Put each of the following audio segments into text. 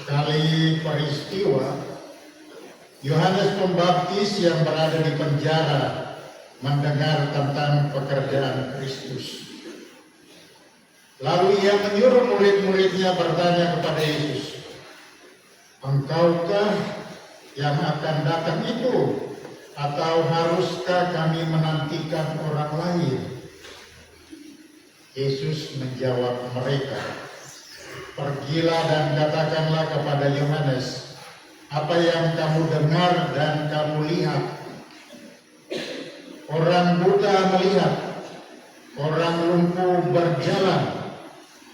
Sekali peristiwa, Yohanes Pembaptis yang berada di penjara mendengar tentang pekerjaan Kristus. Lalu ia menyuruh murid-muridnya bertanya kepada Yesus, "Engkaukah yang akan datang itu, atau haruskah kami menantikan orang lain?" Yesus menjawab mereka, "Pergilah dan katakanlah kepada Yohanes apa yang kamu dengar dan kamu lihat. Orang buta melihat, orang lumpuh berjalan,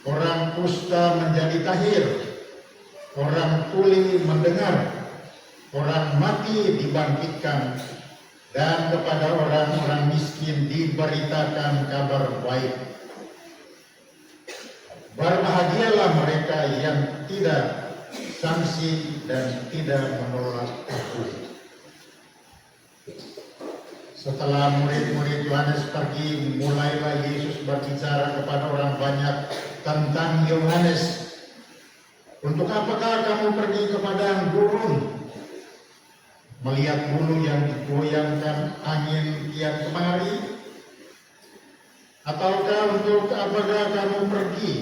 orang kusta menjadi tahir, orang tuli mendengar, orang mati dibangkitkan, dan kepada orang-orang miskin diberitakan kabar baik. Berbahagialah mereka yang tidak sangsi dan tidak menolak aku." Setelah murid-murid Yohanes pergi, mulailah Yesus berbicara kepada orang banyak tentang Yohanes. "Untuk apakah kamu pergi ke padang gurun, melihat bulu yang digoyangkan angin kian kemari? Ataukah untuk apakah kamu pergi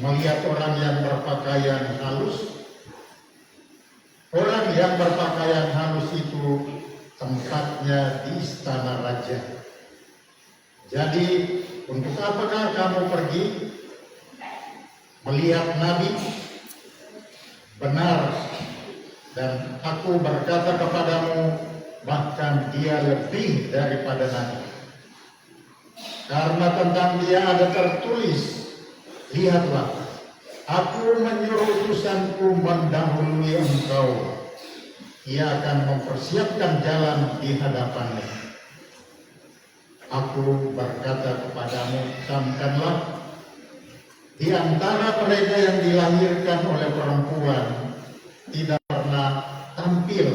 melihat orang yang berpakaian halus? Orang yang berpakaian halus itu tempatnya di istana raja. Jadi, untuk apakah kamu pergi melihat nabi? Benar, dan aku berkata kepadamu, bahkan dia lebih daripada nabi. Karena tentang dia ada tertulis, 'Lihatlah, aku menyuruh utusanku mendahului engkau. Ia akan mempersiapkan jalan di hadapannya.' Aku berkata kepadamu, camkanlah, di antara mereka yang dilahirkan oleh perempuan tidak pernah tampil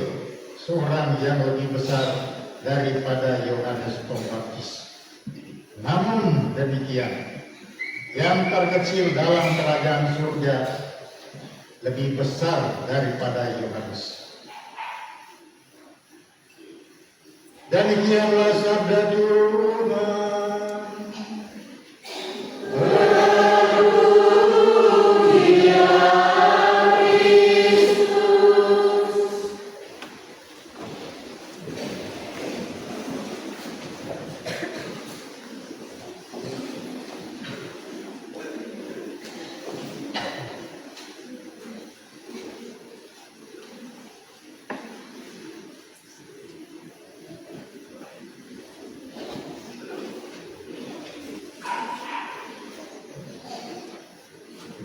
seorang yang lebih besar daripada Yohanes Pembaptis. Namun demikian, yang terkecil dalam kerajaan surga lebih besar daripada Yohanes." Demikianlah sabda Tuhan.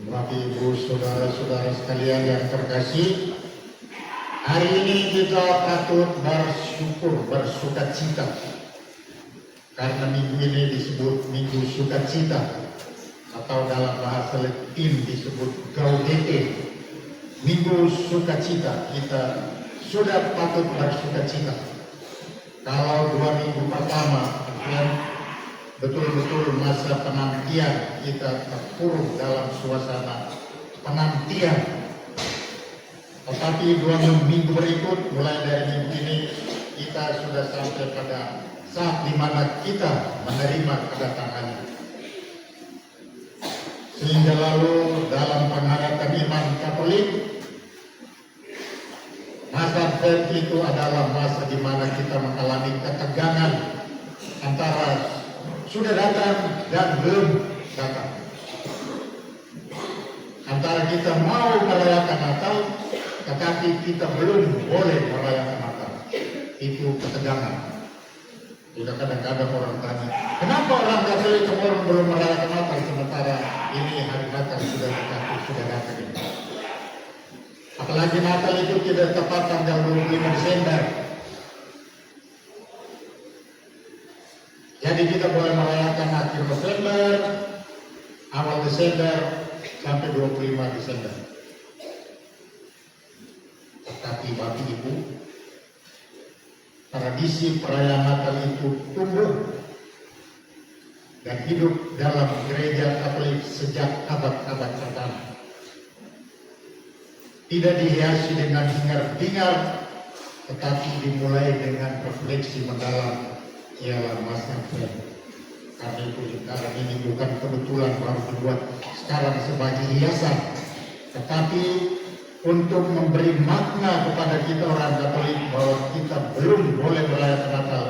Bapak Ibu saudara-saudara sekalian yang terkasih, hari ini kita patut bersyukur, bersukacita, karena minggu ini disebut Minggu Sukacita, atau dalam bahasa Latin disebut Gaudete, Minggu Sukacita. Kita sudah patut bersukacita. Kalau 2 minggu pertama betul-betul masa penantian, kita terpuruk dalam suasana penantian. Tetapi 2 minggu berikut, mulai dari minggu ini, kita sudah sampai pada saat di mana kita menerima kedatangannya. Sehingga lalu dalam penghayatan iman Katolik, masa Advent itu adalah masa di mana kita mengalami ketegangan antara sudah datang dan belum datang. Antara kita mau merayakan Natal, tetapi kita belum boleh merayakan Natal. Itu ketegangan. Juga kadang-kadang orang tanya, kenapa orang Katolik orang belum merayakan Natal, sementara ini hari Natal sudah datang. Apalagi Natal itu tidak tepat tanggal 25 Desember. Jadi kita boleh merayakan akhir Desember, awal Desember, sampai 25 Desember. Tetapi Bapak Ibu, tradisi perayaan Natal itu tumbuh dan hidup dalam gereja Katolik sejak abad-abad pertama. tidak dihiasi dengan hingar-bingar, tetapi dimulai dengan refleksi mendalam, ialah masa prayer. Karena itu sekarang ini bukan kebetulan baru dibuat sekarang sebagai hiasan, tetapi untuk memberi makna kepada kita orang Katolik bahwa kita belum boleh merayakan Natal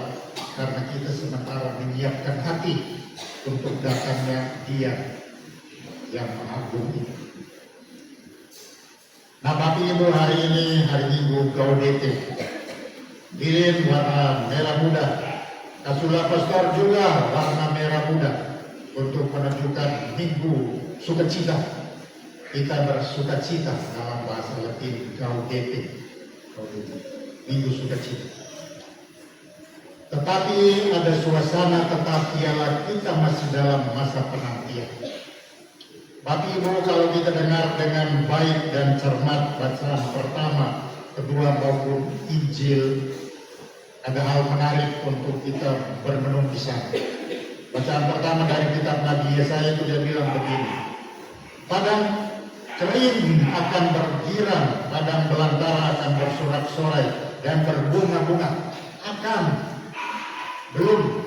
karena kita sementara menyiapkan hati untuk datangnya Dia yang Maha Agung itu. Nah, Bapak Ibu, hari ini hari Minggu Gaudete, lilin warna merah muda, Kasula Pastor juga warna merah muda untuk menunjukkan Minggu Sukacita. Kita bersukacita dalam bahasa Latin Gaudete, Minggu Sukacita. Tetapi ada suasana tetap ialah kita masih dalam masa penantian. Bapak Ibu, kalau kita dengar dengan baik dan cermat bacaan pertama, kedua maupun Injil, ada hal menarik untuk kita bermenung di sana. Bacaan pertama dari kitab Nabi Yesaya itu dia bilang begini, padang kering akan bergirang, padang belantara akan bersorak-sorai dan berbunga-bunga, akan belum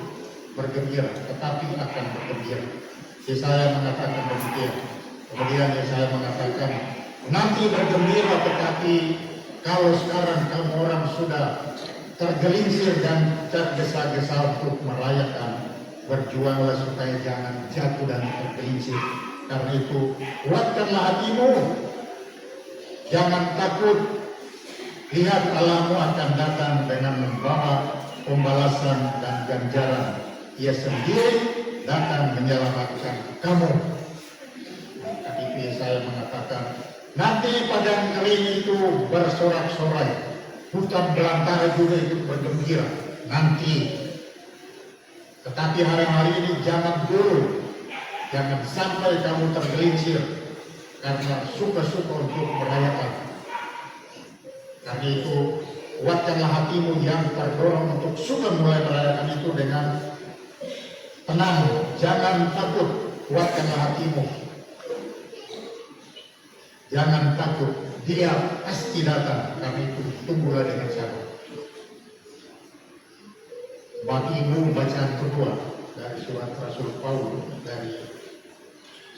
bergembira, tetapi akan bergembira. Yesaya mengatakan begitu. Kemudian Yesaya mengatakan, nanti bergembira, tetapi kalau sekarang kamu orang sudah tergelincir dan tergesa-gesa untuk merayakan, berjuanglah supaya jangan jatuh dan tergelincir. Karena itu, kuatkanlah hatimu, jangan takut. Lihat, Allahmu akan datang dengan membawa pembalasan dan ganjaran. Ia sendiri datang menyelamatkan kamu. Tadi itu saya mengatakan, nanti padang kering itu bersorak-sorai, hutan belantara juga itu bergembira nanti. Tetapi hari-hari ini jangan dulu, jangan sampai kamu tergelincir karena suka-suka untuk merayakan. Karena itu, kuatkanlah hatimu yang terdorong untuk suka mulai merayakan itu dengan tenang, jangan takut, kuatkanlah hatimu. Jangan takut, Dia pasti datang, karena itu tunggulah dengan sabar. Bapak Ibu, bacaan kedua dari surat Rasul Paulus, dari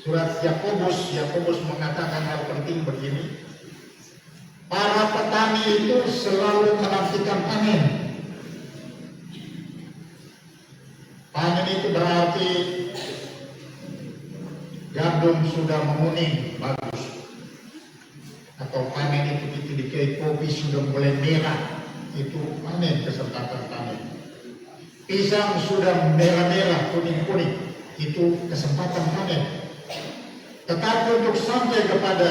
surat Yakobus. Yakobus mengatakan hal penting begini, para petani itu selalu menantikan panen. Panen itu berarti gandum sudah menguning, bagus. Atau panen itu ketika kopi sudah mulai merah, itu panen, kesempatan panen. Pisang sudah merah-merah, kuning-kuning, itu kesempatan panen. Tetapi untuk sampai kepada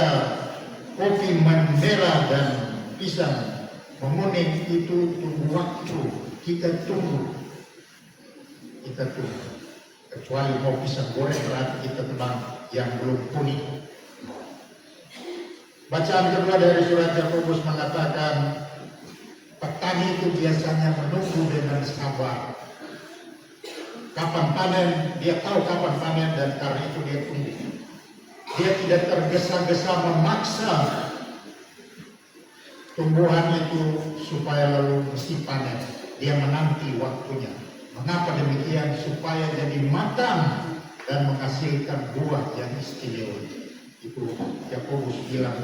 kopi merah dan pisang menguning itu tunggu waktu, kita tunggu. Kecuali mau pisang goreng berarti kita tebang yang belum kuning. Bacaan kedua dari surat Yakobus mengatakan, petani itu biasanya menunggu dengan sabar. Kapan panen, dia tahu kapan panen, dan karena itu dia tunggu. Dia tidak tergesa-gesa memaksa tumbuhan itu supaya lalu mesti panen. Dia menanti waktunya. Mengapa demikian? Supaya jadi matang dan menghasilkan buah yang istimewa. Itu Yakobus bilang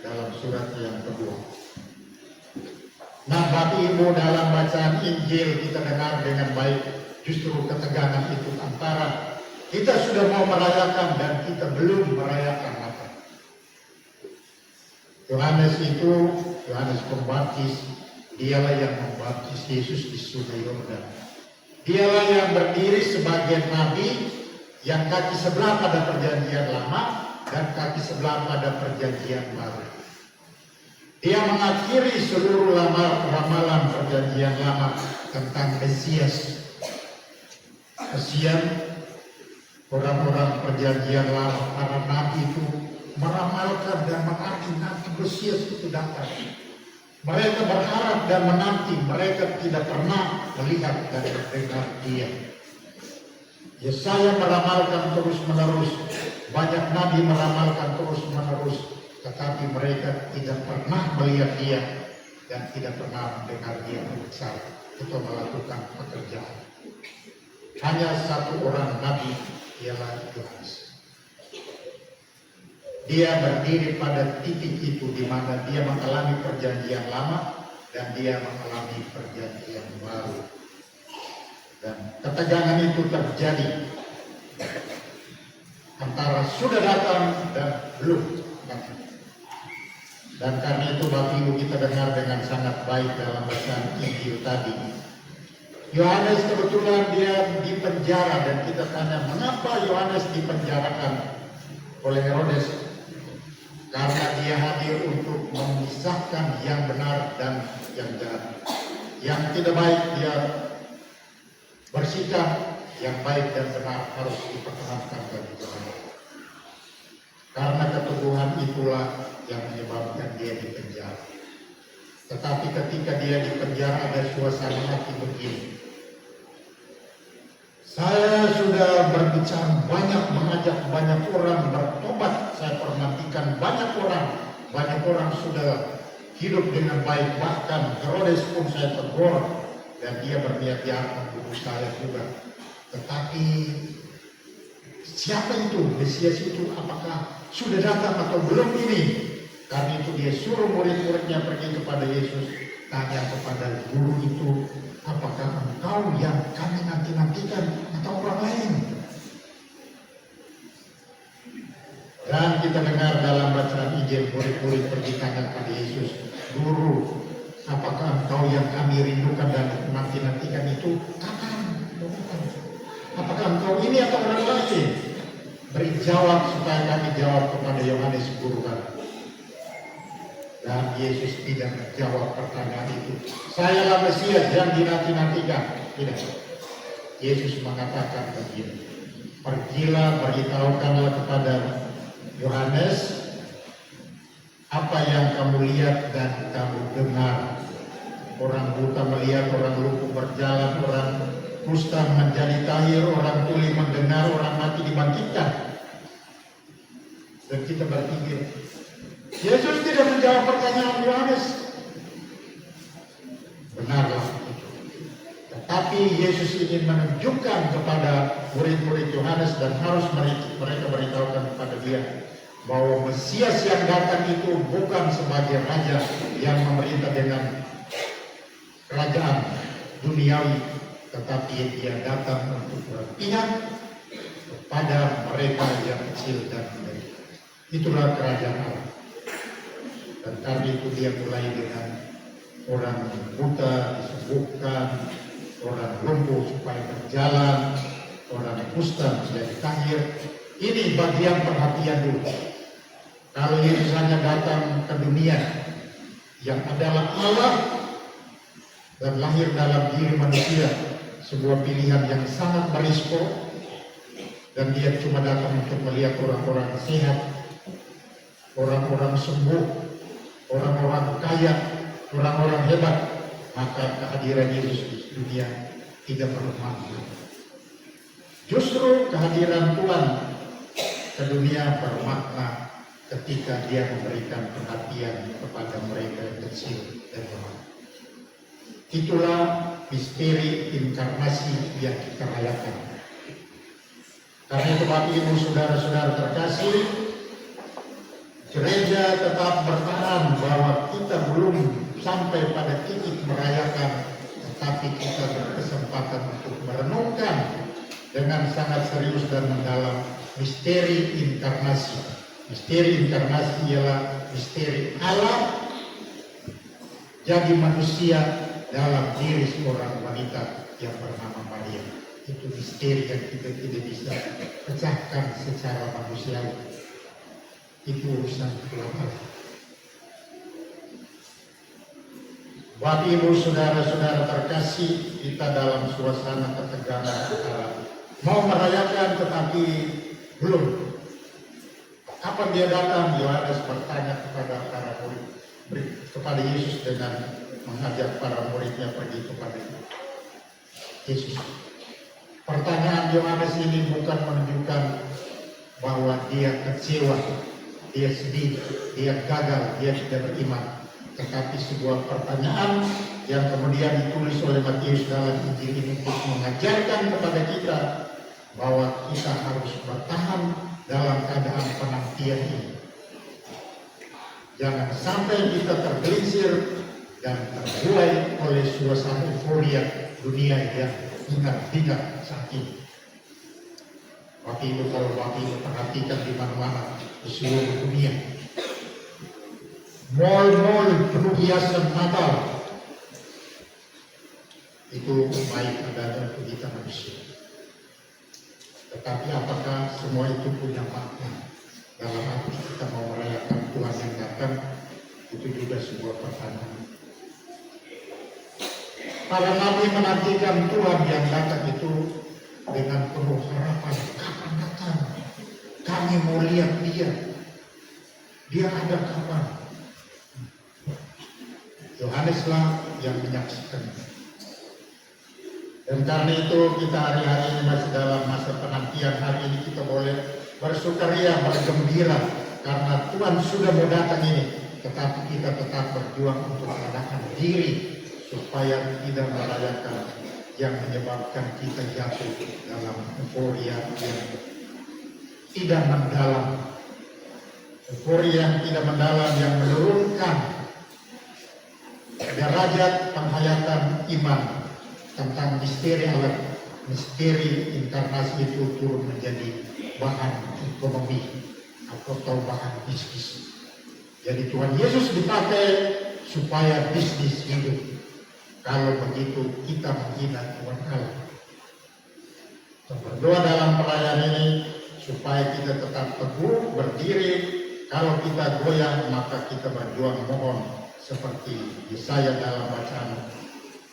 dalam surat yang kedua. Nah, Bapak Ibu, dalam bacaan Injil kita dengar dengan baik justru ketegangan itu antara kita sudah mau merayakan dan kita belum merayakan Natal. Yohanes Pembaptis, dialah yang membaptis Yesus di Sungai Yordan. Dialah yang berdiri sebagai nabi yang kaki sebelah pada perjanjian lama dan kaki sebelah pada perjanjian baru. Dia mengakhiri seluruh ramalan perjanjian lama tentang Mesias. Kesian orang-orang perjanjian lama, para nabi itu meramalkan dan menanti nanti Mesias itu datang. Mereka berharap dan menanti, mereka tidak pernah melihat dan mendengar Dia. Yesaya meramalkan terus-menerus, banyak nabi meramalkan terus-menerus, tetapi mereka tidak pernah melihat dia dan tidak pernah mendengar dia berbicara atau melakukan pekerjaan. Hanya satu orang nabi, ialah Yohanes. Dia berdiri pada titik itu di mana dia mengalami perjanjian lama dan dia mengalami perjanjian baru. Dan ketegangan itu terjadi antara sudah datang dan belum datang. Dan karena itu Bapak Ibu kita dengar dengan sangat baik dalam bacaan Injil tadi. Yohanes kebetulan dia dipenjara dan kita tanya mengapa Yohanes dipenjarakan oleh Herodes? Karena dia hadir untuk memisahkan yang benar dan yang jahat. Yang tidak baik dia bersikap, yang baik dan benar harus dipertahankan bagi Yohanes. Karena keteguhan itulah yang menyebabkan dia dipenjara. Tetapi ketika dia dipenjara ada suasana hati begini. Saya sudah berbicara banyak, mengajak banyak orang bertobat. Saya perhatikan banyak orang sudah hidup dengan baik. Bahkan Herodes pun saya tegur dan dia berniat jahat membunuh saya juga. Tetapi siapa itu? Mesias itu apakah sudah datang atau belum ini? Karena itu dia suruh murid-muridnya pergi kepada Yesus, tanya kepada guru itu, apakah engkau yang kami nanti-nantikan atau orang lain? Dan kita dengar dalam bacaan Injil, murid-murid pergi tanya kepada Yesus, Guru, apakah engkau yang kami rindukan dan nanti-nantikan itu kapan? Apakah engkau ini atau orang lain? Beri jawab supaya kami jawab kepada Yohanes guru kami. Dan Yesus tidak menjawab pertanyaan itu. Sayalah Mesias yang dinanti-nantikan. Tidak. Yesus mengatakan begini. Pergilah, beritahukanlah kepada Yohanes apa yang kamu lihat dan kamu dengar. Orang buta melihat, orang lumpuh berjalan, orang kusta menjadi tahir, orang tuli mendengar, orang mati dibangkitkan. Dan kita berpikir, Yesus tidak menjawab pertanyaan Yohanes. Benarlah itu. Tetapi Yesus ingin menunjukkan kepada murid-murid Yohanes dan harus mereka beritahukan kepada dia bahwa Mesias yang datang itu bukan sebagai raja yang memerintah dengan kerajaan duniawi, tetapi dia datang untuk berpihak kepada mereka yang kecil dan menderita. Itulah kerajaan Allah. Dan karena itu dia mulai dengan orang buta disembuhkan, orang lumpuh supaya berjalan, orang kusta menjadi tahir. Ini bagian perhatian dulu. Kalau Yesus hanya datang ke dunia yang adalah Allah dan lahir dalam diri manusia, sebuah pilihan yang sangat berisiko, dan dia cuma datang untuk melihat orang-orang sehat, orang-orang sembuh, orang-orang kaya, orang-orang hebat, maka kehadiran Yesus di dunia tidak bermakna. Justru kehadiran Tuhan ke dunia bermakna ketika dia memberikan perhatian kepada mereka yang kecil dan lemah. Itulah misteri inkarnasi yang kita rayakan. Karena itu Bapak Ibu saudara-saudara terkasih, gereja tetap bertahan bahwa kita belum sampai pada titik merayakan, tetapi kita berkesempatan untuk merenungkan dengan sangat serius dan mendalam misteri inkarnasi. Misteri inkarnasi ialah misteri Allah jadi manusia dalam diri seorang wanita yang bernama Maria. Itu misteri yang kita tidak bisa pecahkan secara manusiawi. Itu urusan Tuhan Allah. Bapak Ibu saudara-saudara terkasih, kita dalam suasana ketegangan mau merayakan tetapi belum. Kapan dia datang? Yohanes bertanya kepada para murid, kepada Yesus dengan mengajak para muridnya pergi kepada Yesus. Pertanyaan Yohanes ini bukan menunjukkan bahwa dia kecewa dia sedih, dia gagal, dia tidak beriman. Tetapi sebuah pertanyaan yang kemudian ditulis oleh Matius dalam Injil ini untuk mengajarkan kepada kita bahwa kita harus bertahan dalam keadaan penantian ini. Jangan sampai kita tergelincir dan terbuai oleh suasana euforia dunia yang hingar-bingar saat ini. Bapak Ibu, kalau Bapak Ibu perhatikan di mana-mana di seluruh dunia, mal-mal penuh hiasan Natal, itu baik adanya bagi kita manusia. Tetapi apakah semua itu punya makna dalam arti kita mau merayakan Tuhan yang datang? Itu juga sebuah pertanyaan. Para nabi menantikan Tuhan yang datang itu dengan penuh harapan. Kapan datang? Kami mau lihat dia. Dia ada kapan? Yohaneslah yang menyaksikan. Dan karena itu kita hari-hari ini masih dalam masa penantian. Hari ini kita boleh bersukaria, bergembira karena Tuhan sudah mau datang ini. Tetapi kita tetap berjuang untuk menahan diri supaya tidak merayakan yang menyebabkan kita jatuh dalam euforia yang tidak mendalam. Euforia yang tidak mendalam yang menurunkan derajat penghayatan iman tentang misteri Allah, misteri inkarnasi itu turun menjadi bahan ekonomi atau bahan bisnis. Jadi Tuhan Yesus dipakai supaya bisnis hidup. Kalau begitu kita menghina Tuhan Allah. Kita berdoa dalam perayaan ini supaya kita tetap teguh berdiri. Kalau kita goyah maka kita berjuang mohon seperti Yesaya dalam bacaan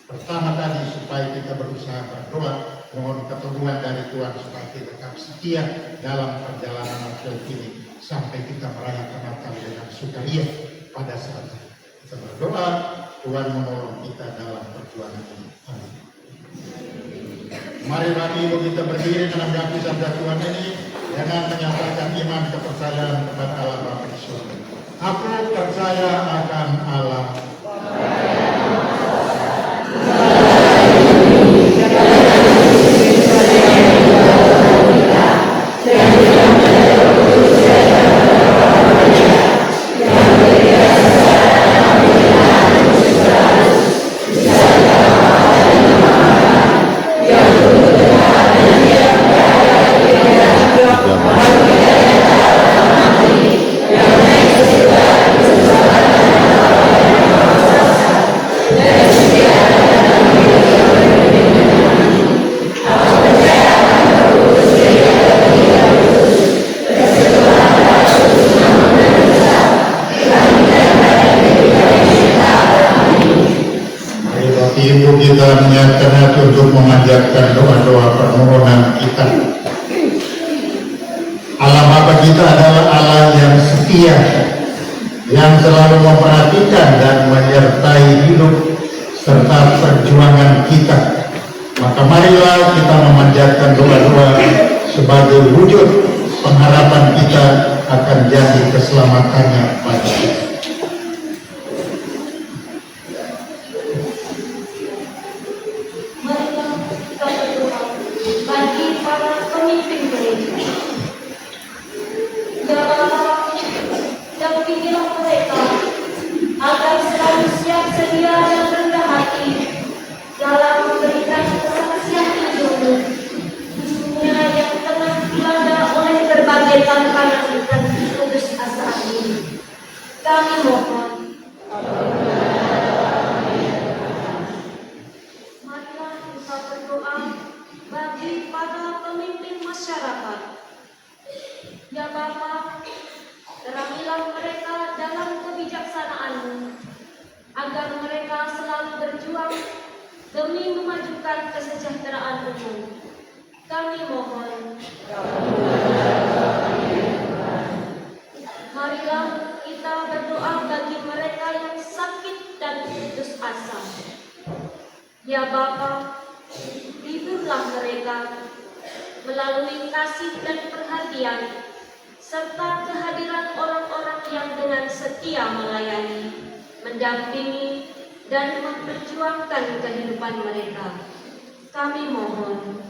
pertama tadi, supaya kita berusaha berdoa mohon keteguhan dari Tuhan supaya kita tetap setia dalam perjalanan Natal ini sampai kita merayakan Natal dengan sukaria pada saat itu. Kita berdoa Tuhan menolong kita dalam perjuangan ini. Amin. Mari Bapak Ibu kita berdiri menanggapi sabda Tuhan ini dengan menyatakan iman kepercayaan kepada Allah Bapa di surga. Aku percaya akan Allah. Kita menyiapkan hati untuk memanjatkan doa-doa permohonan kita. Allah Bapa kita adalah Allah yang setia, yang selalu memperhatikan dan menyertai hidup serta perjuangan kita. Maka marilah kita memanjatkan doa-doa sebagai wujud pengharapan kita akan jadi keselamatannya pada kita. Ya Bapa, hiburlah mereka melalui kasih dan perhatian, serta kehadiran orang-orang yang dengan setia melayani, mendampingi, dan memperjuangkan kehidupan mereka. Kami mohon.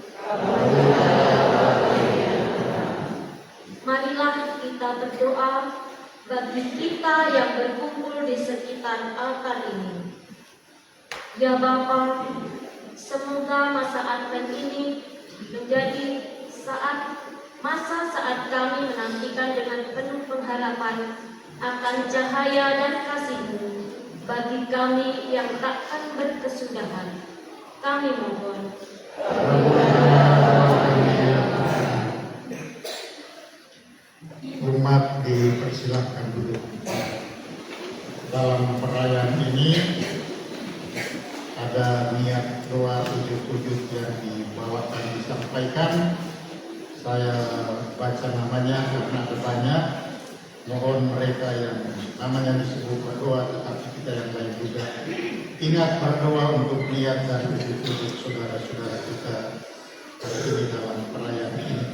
Marilah kita berdoa bagi kita yang berkumpul di sekitar altar ini. Ya Bapa, semoga masa Advent ini menjadi masa saat kami menantikan dengan penuh pengharapan akan cahaya dan kasih-Mu bagi kami yang takkan berkesudahan. Kami mohon. Umat dipersilahkan duduk. Dalam perayaan ini ada niat doa ujug-ujug yang dibawakan disampaikan. Saya baca namanya karena ada banyak. Mohon mereka yang namanya disebut berdoa, tetapi kita yang lain juga ingat berdoa untuk niat dan ujug-ujug saudara-saudara kita hari ini dalam perayaan ini.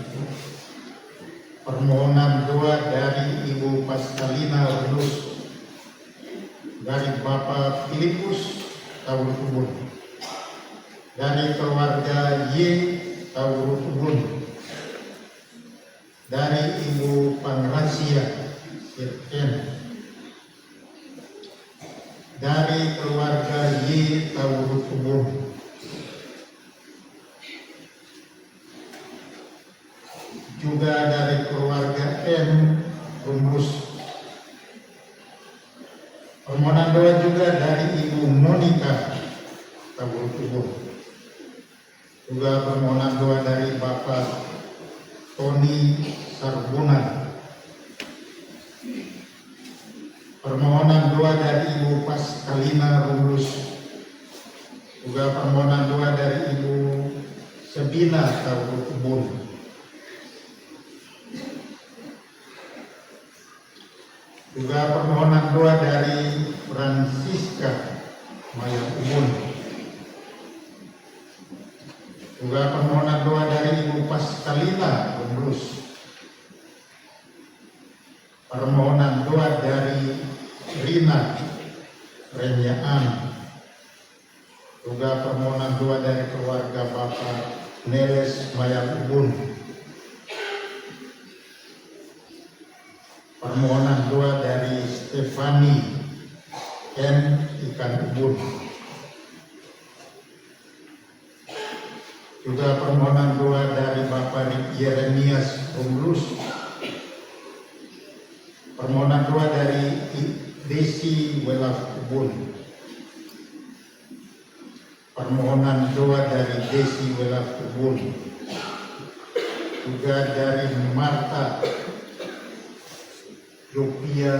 Permohonan doa dari Ibu Pascalina Rulus, dari Bapak Filipus Tawurutubun, dari keluarga Y Tawurutubun, dari Ibu Pangrasia Sirken, dari keluarga Y Tawurutubun, juga dari keluarga M Rumus. Permohonan doa juga dari Ibu Monica Tawurutubun. Juga permohonan doa dari Bapak Tony Sarbuna. Permohonan doa dari Ibu Pascalina Rulus. Juga permohonan doa dari Ibu Sebina Tawurutubun. Juga permohonan doa dari Francisca Maya Ubun. Juga permohonan doa dari Ibu Pascalina Rulus. Permohonan doa dari Rina Renyaan. Juga permohonan doa dari keluarga Bapak Neles Maya Ubun. Permohonan doa dari Stefani N. Ikan Ubun. Juga permohonan doa dari Bapak Yeremias Rumlus. Permohonan doa dari Desi Welaf Ubun. Permohonan doa dari Desi Welaf Ubun. Juga dari Marta Sophia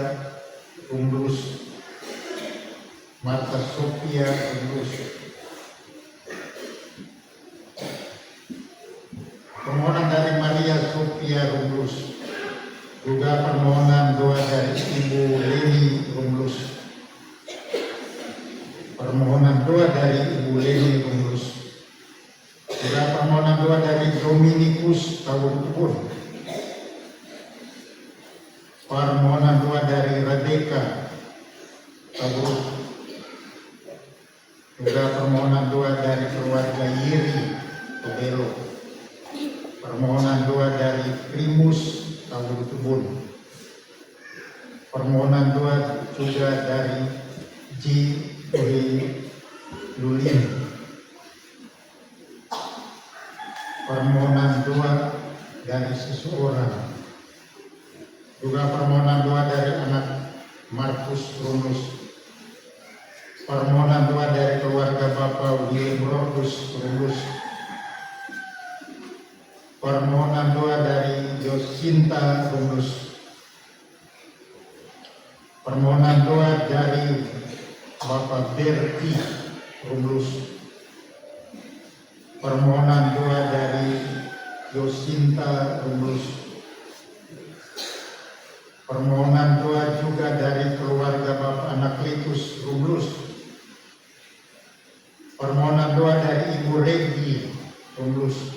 Rumlus, Marta Sophia Rumlus. Permohonan dari Maria Sophia Rumlus. Juga permohonan doa dari Ibu Leni Rumlus. Permohonan doa dari Ibu Leni Rumlus. Juga permohonan doa dari Dominikus Tawurutubun. Permohonan doa dari Radeka Tawurut. Juga permohonan doa dari keluarga Yiri Tobelo. Permohonan doa dari Primus Tawurutubun. Permohonan doa juga dari J. Lulin. Permohonan doa dari seseorang. Juga permohonan doa dari anak Markus Runus. Permohonan doa dari keluarga Bapak William Rodus Runus. Permohonan doa dari Yosinta Runus. Permohonan doa dari Bapak Berti Runus. Permohonan doa dari Yosinta Runus. Permohonan doa juga dari keluarga Bapak Anaklitus Rumlus. Permohonan doa dari Ibu Regi Rumlus.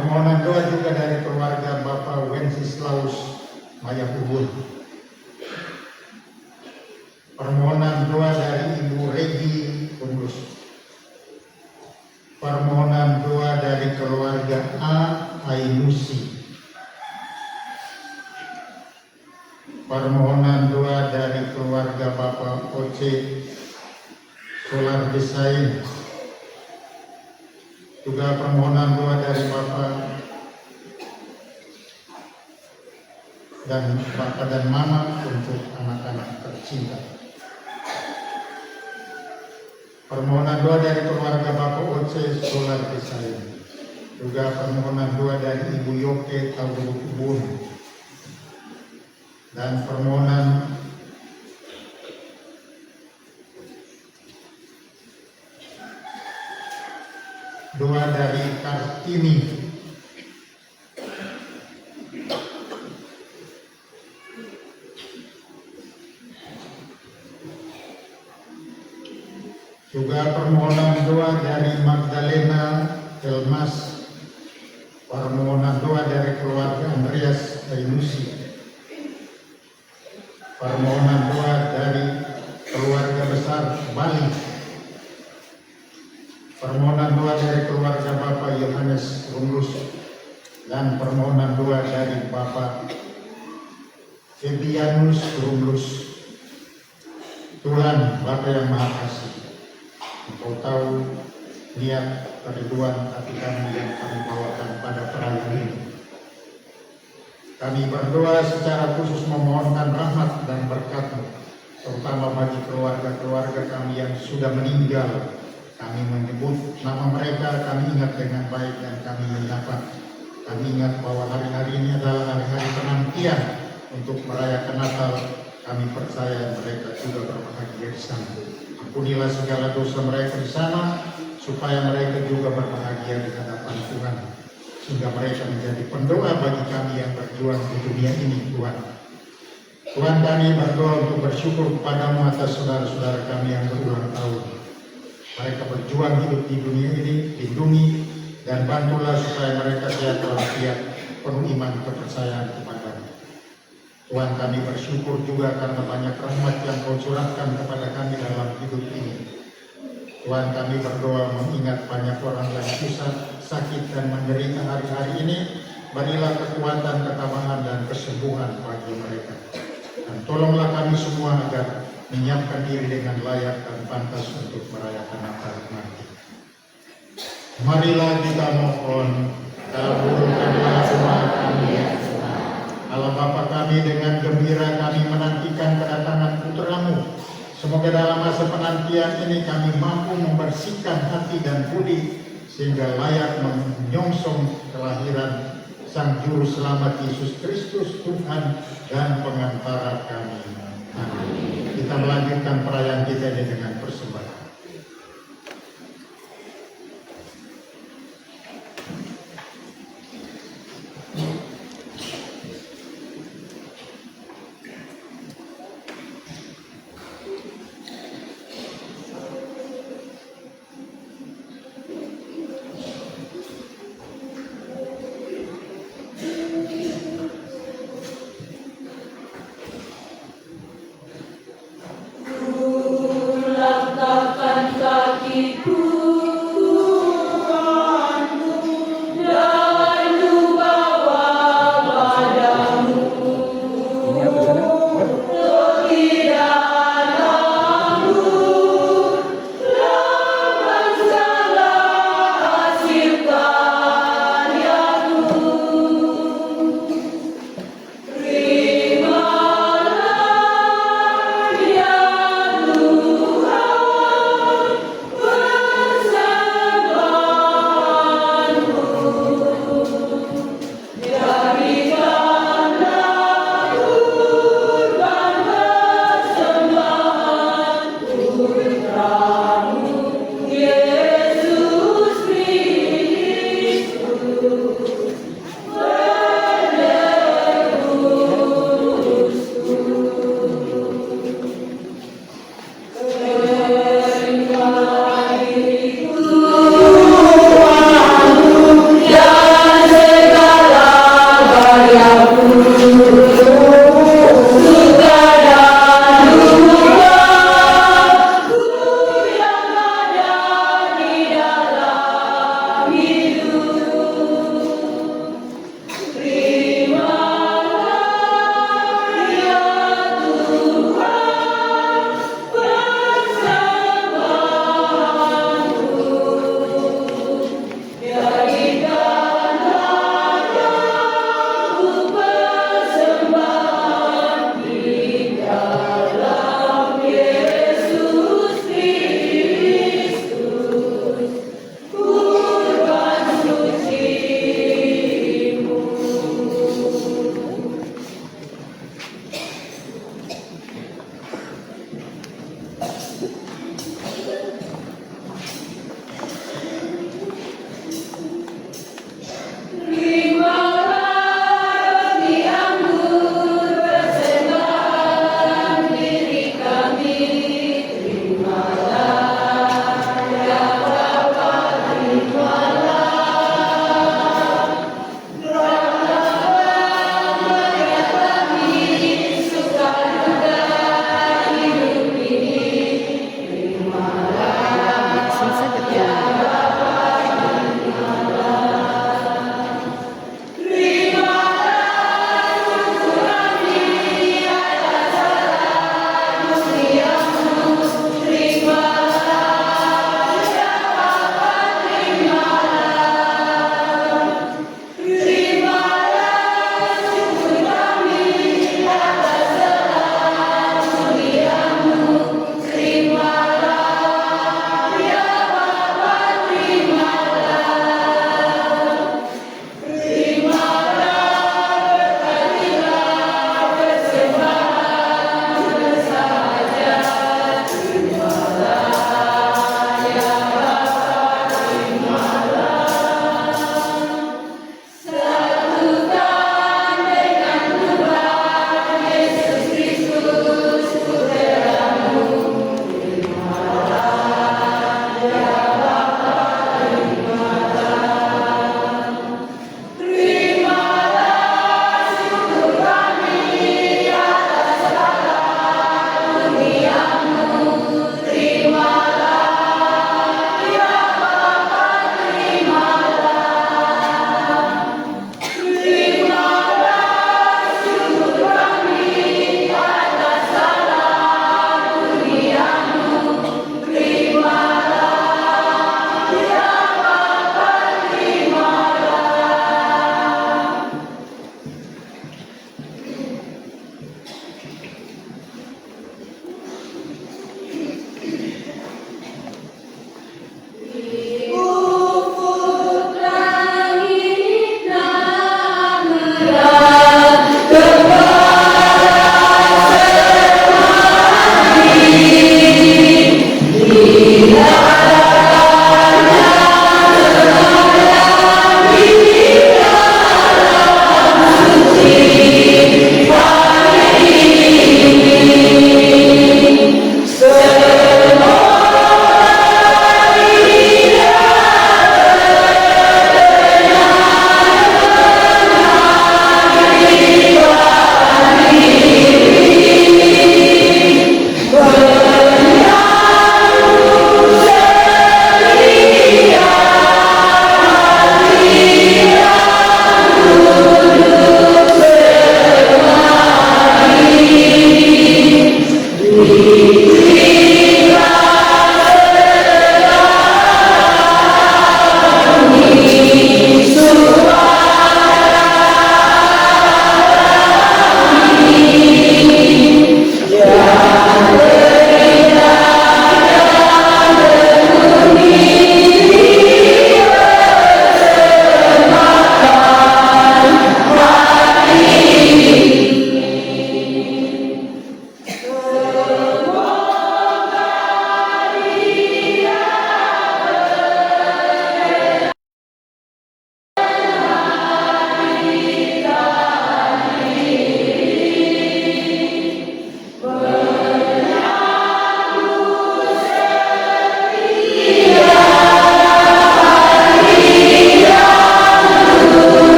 Permohonan doa juga dari keluarga Bapak Wenceslaus Mayapubun. Permohonan doa dari Ibu Regi Kundus. Permohonan doa dari keluarga A. Ainusi. Permohonan doa dari keluarga Bapak Oce Solar Desain. Juga permohonan doa dari Bapak dan Mama untuk anak-anak tercinta. Permohonan doa dari keluarga Bapak Oce Solar Desain. Juga permohonan doa dari Ibu Yoke Taubun. Dan permohonan doa dari Kartini. Juga permohonan doa dari Magdalena Elmas. Permohonan doa dari keluarga Andreas Ainusi. Permohonan doa dari keluarga besar Bali. Permohonan doa dari keluarga Bapak Yohanes Rumlus. Dan permohonan doa dari Bapak Febianus Rumlus. Tuhan Bapa yang Maha Kasih, Engkau tahu niat kerinduan hati kami yang kami bawakan pada perayaan ini. Kami berdoa secara khusus memohonkan rahmat dan berkat-Mu, terutama bagi keluarga-keluarga kami yang sudah meninggal. Kami menyebut nama mereka, kami ingat dengan baik dan kami menyapa. Kami ingat bahwa hari-hari ini adalah hari-hari penantian untuk merayakan Natal. Kami percaya mereka juga berbahagia di sana. Ampunilah segala dosa mereka di sana, supaya mereka juga berbahagia di hadapan Tuhan. Sehingga mereka menjadi pendoa bagi kami yang berjuang di dunia ini, Tuhan. Tuhan, kami berdoa untuk bersyukur kepadamu atas saudara-saudara kami yang berulang tahun. Mereka berjuang hidup di dunia ini, lindungi dan bantulah supaya mereka sehat walafiat, penuh iman kepercayaan kepadamu. Tuhan, kami bersyukur juga karena banyak rahmat yang Kau curahkan kepada kami dalam hidup ini. Tuhan, kami berdoa mengingat banyak orang yang susah, sakit dan menderita hari-hari ini. Berilah kekuatan, ketabahan dan kesembuhan bagi mereka. Dan tolonglah kami semua agar menyiapkan diri dengan layak dan pantas untuk merayakan Natal nanti. Marilah kita mohon, kabulkanlah doa kami ya Tuhan. Allah Bapa kami, dengan gembira kami menantikan kedatangan Putra-Mu. Semoga dalam masa penantian ini kami mampu membersihkan hati dan budi sehingga layak menyongsong kelahiran Sang Juru Selamat Yesus Kristus, Tuhan dan pengantara kami. Amin. Kita melanjutkan perayaan kita ini dengan persembahan. Ulang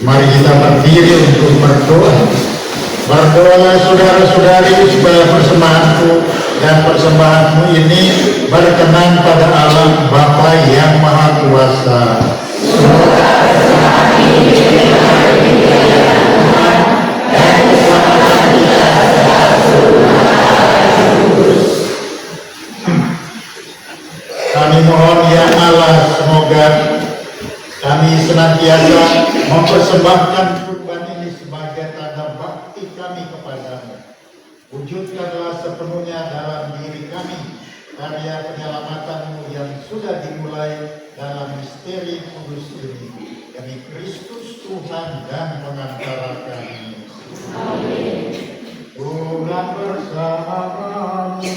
Mari kita berdiri untuk berdoa. Berdoa saudara-saudari supaya persembahanku dan persembahanmu ini berkenan pada Allah Bapa yang Maha Kuasa. Kami mohon ya Allah, semoga kami senantiasa mempersembahkan kurban ini sebagai tanda bakti kami kepadamu. Wujudkanlah sepenuhnya dalam diri kami karya penyelamatanmu yang sudah dimulai dalam misteri kudus ini. Demi Kristus Tuhan dan pengantara kami. Amin. Tuhan bersamamu.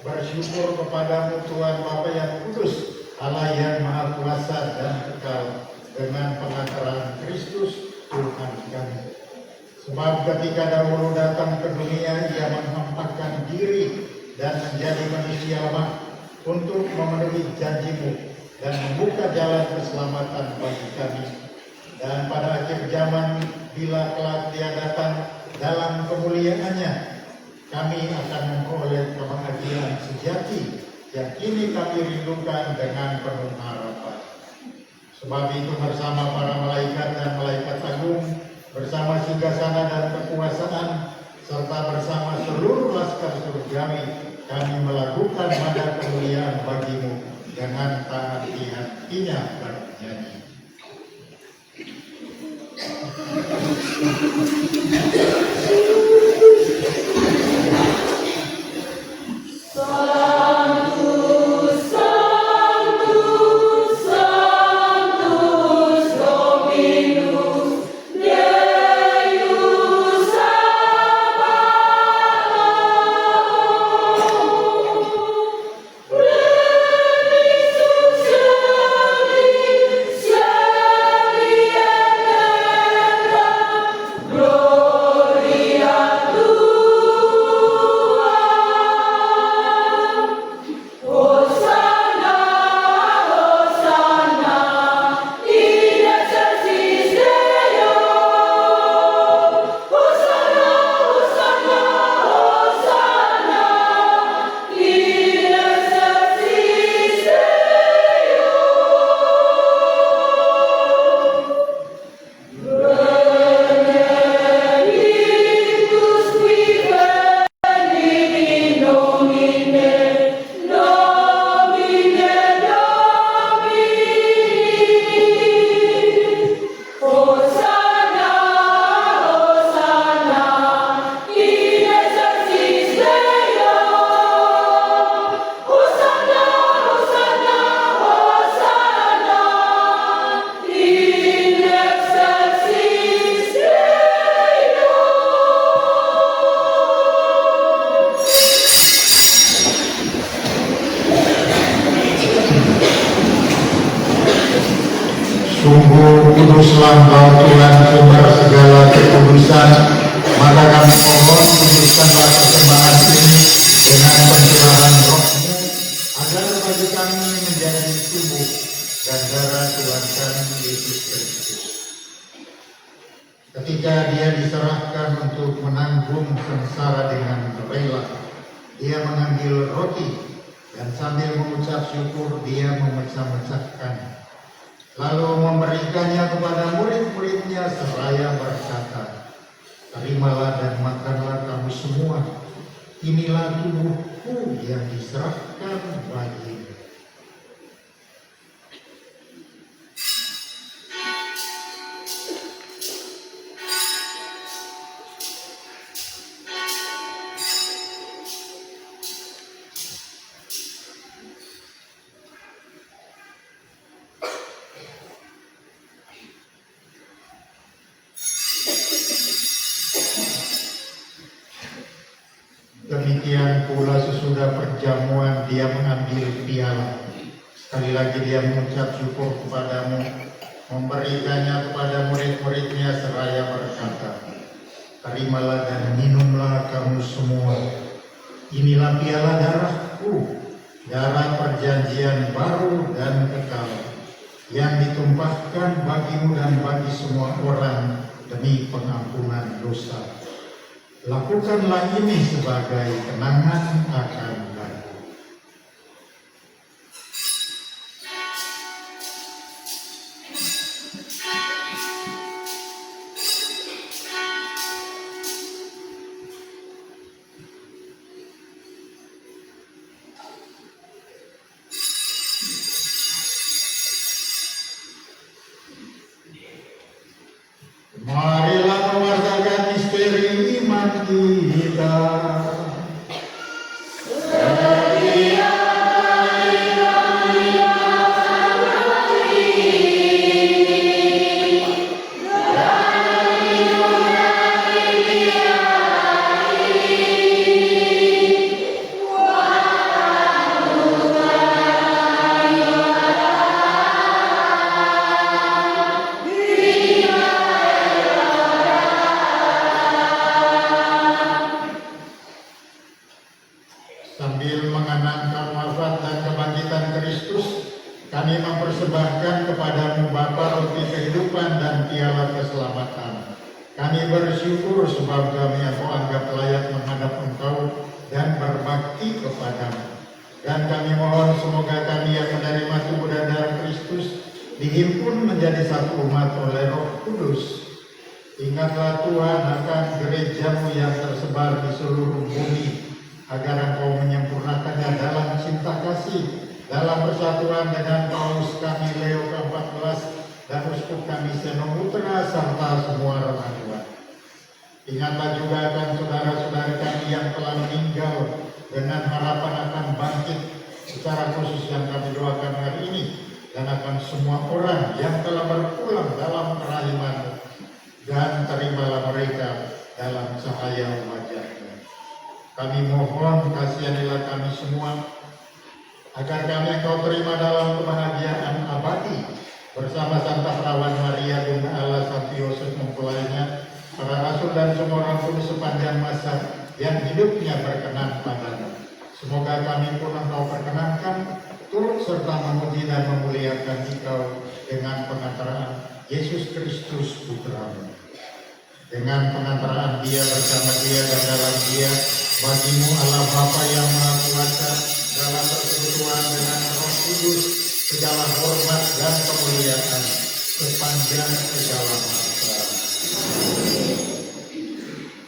Bersyukur kepadamu Tuhan Bapa yang kudus, Allah yang Maha Kuasa dan kekal, dengan pengantaran Kristus Tuhan kami. Sebab ketika dahulu datang ke dunia, ia menghempatkan diri dan menjadi manusia lemah untuk memenuhi janjimu dan membuka jalan keselamatan bagi kami. Dan pada akhir zaman, bila kelak dia datang dalam kemuliaannya, kami akan memperoleh kebahagiaan sejati yang kini kami rindukan dengan penuh harapan. Sebab itu bersama para malaikat dan malaikat agung, bersama singgasana dan kekuasaan, serta bersama seluruh laskar surgawi, kami melakukan mandat kemuliaan bagimu dengan tangan di hatinya bernyanyi. Sungguh kuduslah Engkau Tuhan, sumber segala kekudusan, maka kami mohon kuduskanlah persembahan ini dengan pencurahan Roh-Mu, agar bagi kami menjadi tubuh dan darah Tuhan kami Yesus Kristus. Ketika Dia diserahkan untuk menanggung sengsara dengan rela, Dia mengambil roti dan sambil mengucap syukur Dia memecah-mecahkan, lalu memberikannya kepada murid-muridnya seraya berkata, "Terimalah dan makanlah kamu semua, inilah tubuhku yang diserahkan bagimu." dia mengambil piala. Sekali lagi dia mengucap syukur kepadamu, memberikannya kepada murid-muridnya seraya berkata, terimalah dan minumlah kamu semua. Inilah piala darahku, darah perjanjian baru dan kekal, yang ditumpahkan bagimu dan bagi semua orang demi pengampunan dosa. Lakukanlah ini sebagai kenangan akan aku. Marilah mewartakan misteri iman kita. Sambil mengenangkan wafat dan kebangkitan Kristus, kami mempersembahkan kepadamu Bapa roti kehidupan dan piala keselamatan. Kami bersyukur sebab kami Engkau anggap layak menghadap Engkau dan berbakti kepadamu. Dan kami mohon semoga kami yang menerima tubuh dan darah Kristus dihimpun menjadi satu umat oleh Roh Kudus. Ingatlah Tuhan akan gerejamu yang tersebar di seluruh bumi, agar Engkau menyempurnakannya dalam cinta kasih, dalam persatuan dengan Paus kami Leo ke-14 dan Uskup kami Seno Putra serta semua orang Tuhan. Ingatlah juga akan saudara-saudara kami yang telah meninggal dengan harapan akan bangkit, secara khusus yang kami doakan hari ini, dan akan semua orang yang telah berpulang dalam kerahiman-Mu, dan terimalah mereka dalam cahaya wajah-Mu. Kami mohon kasihanilah kami semua, agar kami Engkau terima dalam kebahagiaan abadi bersama Santa Perawan Maria, Bunda Allah, Santo Yosef mempelainya, para rasul dan semua orang kudus sepanjang masa yang hidupnya berkenan padamu. Semoga kami pun Engkau perkenankan turut serta memuji dan memuliakan Engkau dengan pengantaraan Yesus Kristus Putra-Mu. Dengan pengantaraan Dia, bersama Dia, dan dalam Dia, bagimu Allah Bapa yang Maha Kuasa, dalam persekutuan dengan Roh Kudus, segala hormat dan kemuliaan sepanjang segala masa.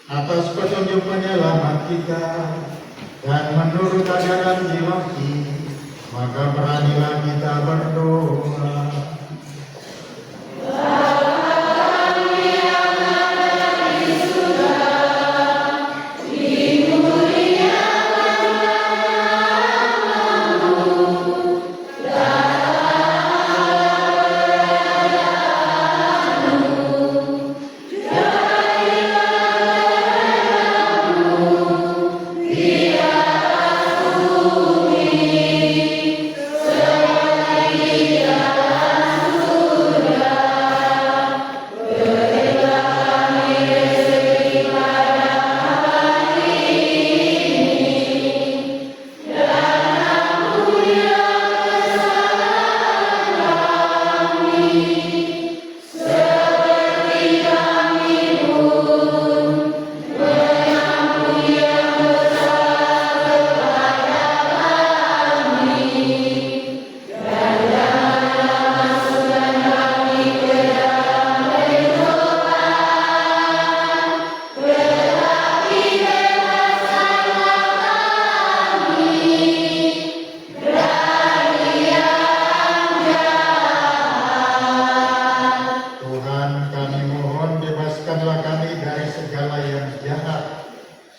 Atas petunjuk penyelamat kita dan menurut ajaran Ilahi, maka beranilah kita berdoa.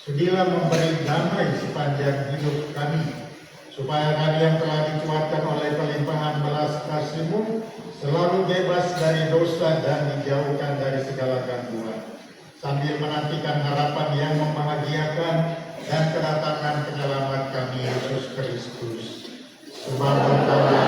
Sudilah memberi damai sepanjang hidup kami, supaya kami yang telah dikuatkan oleh pelimpahan belas kasih-Mu selalu bebas dari dosa dan dijauhkan dari segala gangguan, sambil menantikan harapan yang membahagiakan, dan kedatangan penyelamat kami Yesus Kristus. Sebab Engkaulah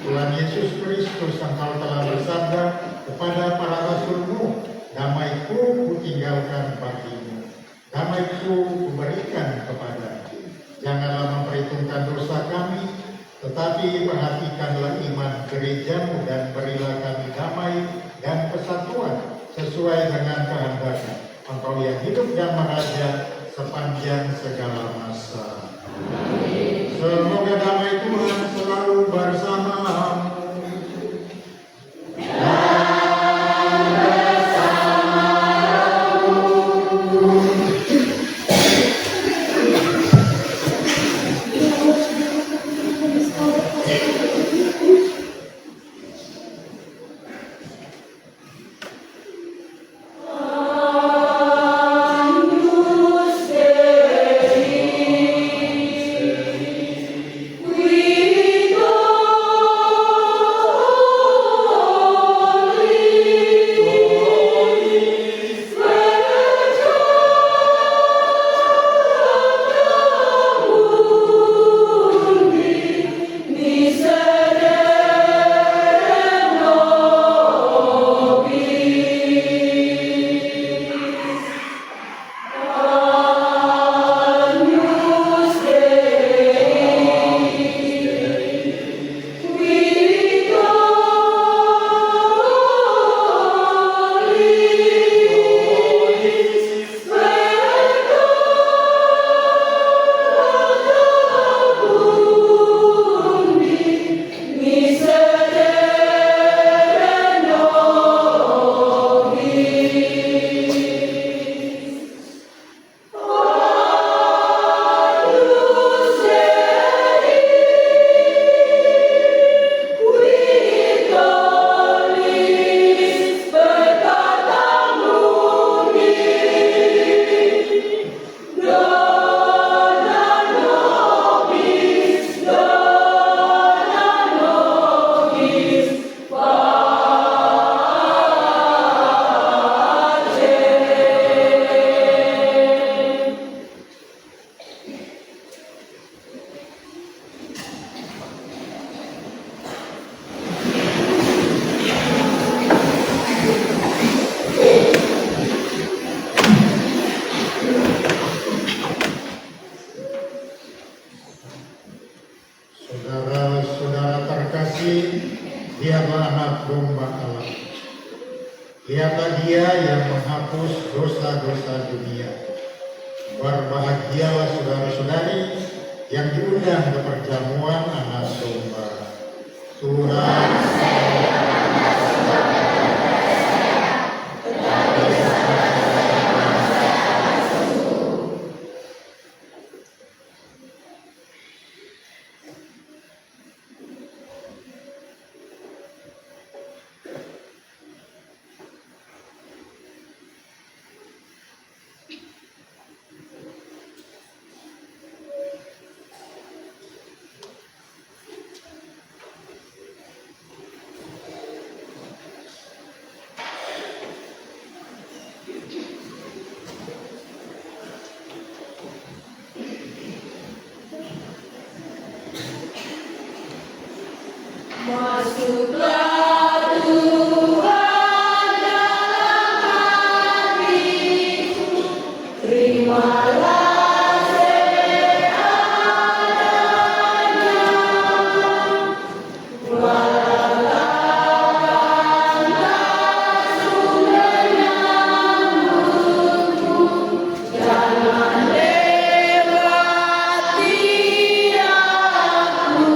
Tuhan Yesus Kristus, Engkau telah bersabda kepada para rasul-Mu, damai-Ku kutinggalkan bagimu, damai-Ku kuberikan kepadamu. Janganlah memperhitungkan dosa kami, tetapi perhatikanlah iman gereja-Mu dan berilah kami damai dan persatuan sesuai dengan kehendak-Mu. Engkau yang hidup dan meraja sepanjang segala masa. Amin. Semoga damai Tuhan selalu bersamamu. Saudara-saudara terkasih, Dialah anak domba Allah. Lihatlah Dia yang menghapus dosa-dosa dunia. Berbahagialah saudara-saudari yang diundang ke perjamuan anak domba. Tuhan Masuklah Tuhan dalam hatiku, terimalah seadanya, walaukanlah sumbernya menurutku, jangan lewati aku.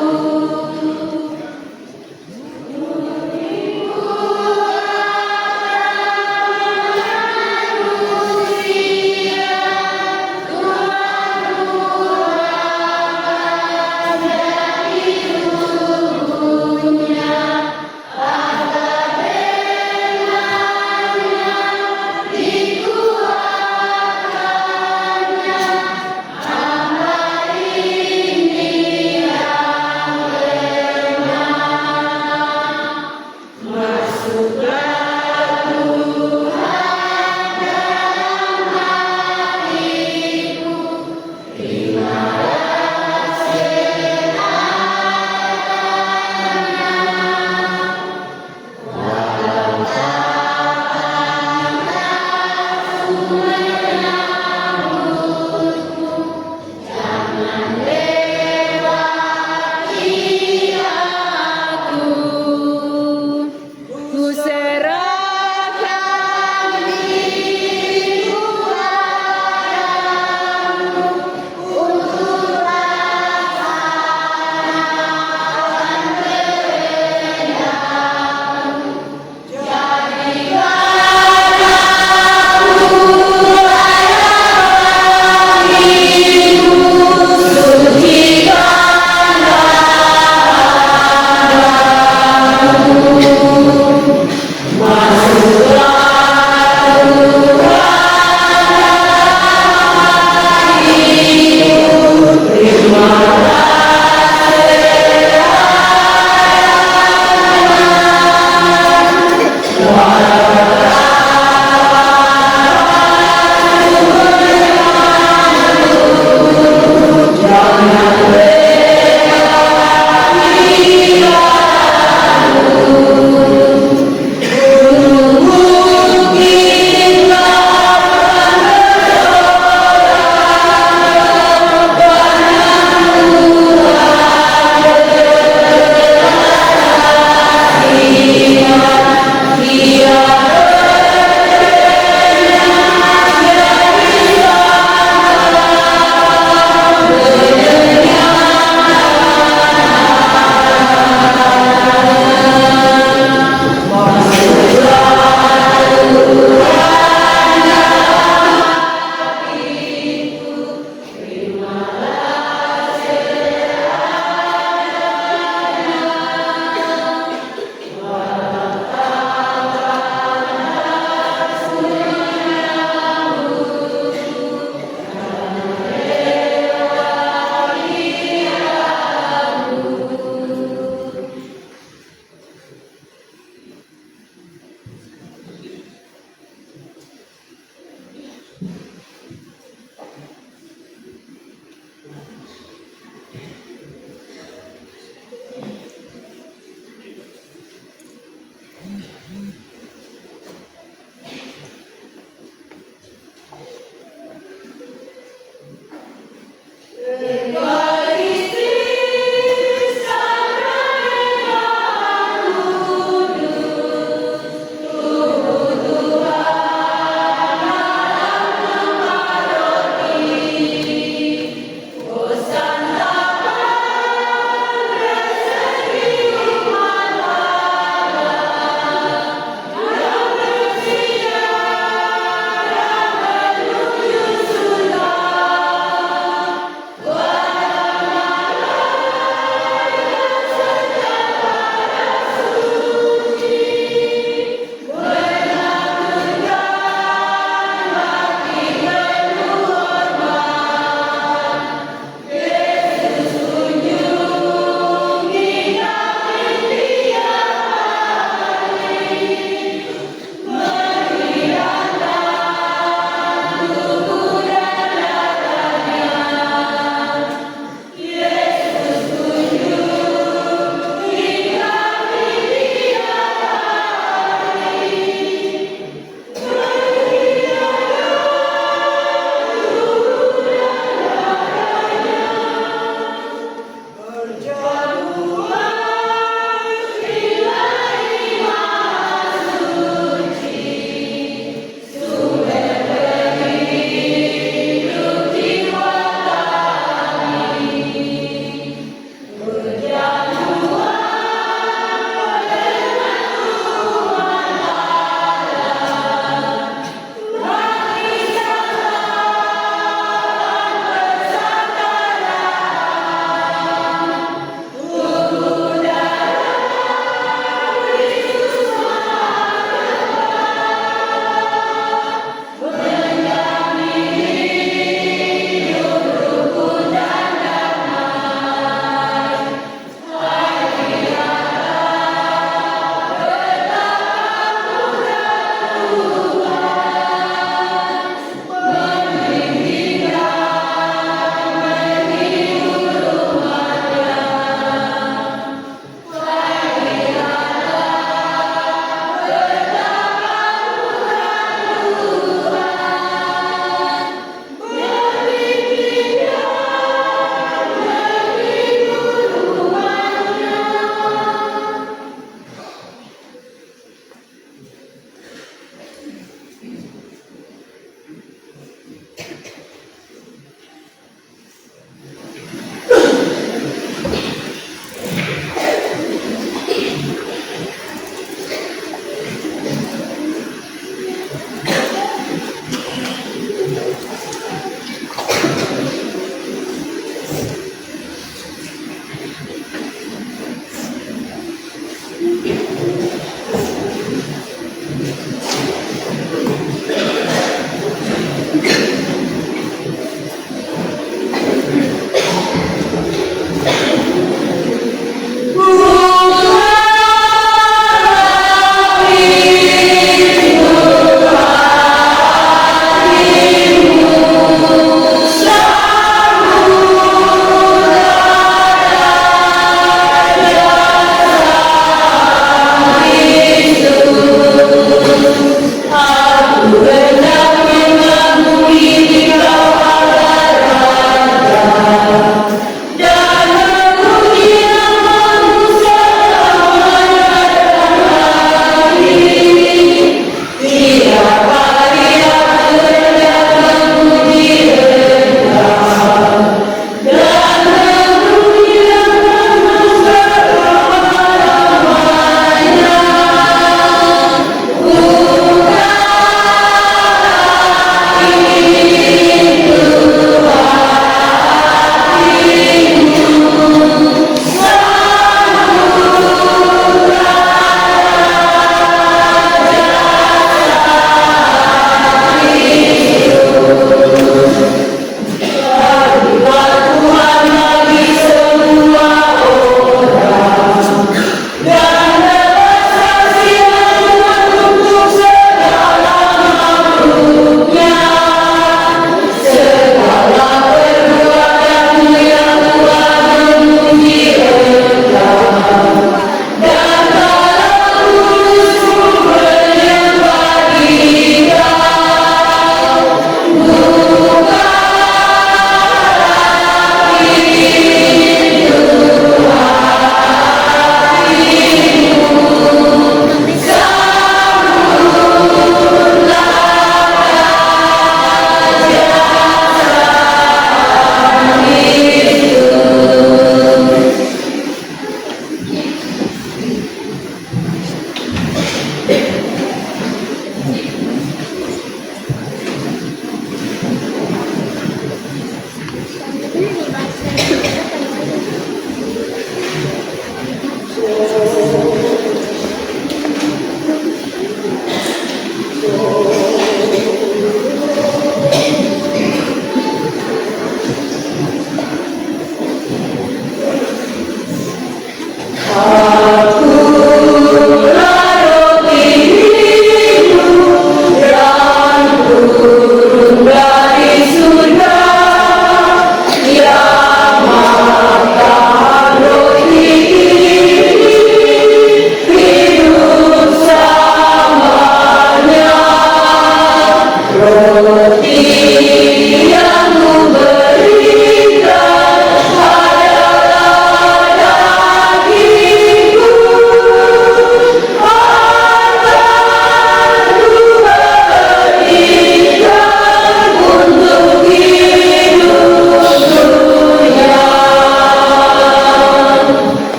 Ku serahkan diriku padamu untuk laksanakan kehendakmu. Jadikanlah aku layak bagimu, suci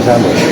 bersama.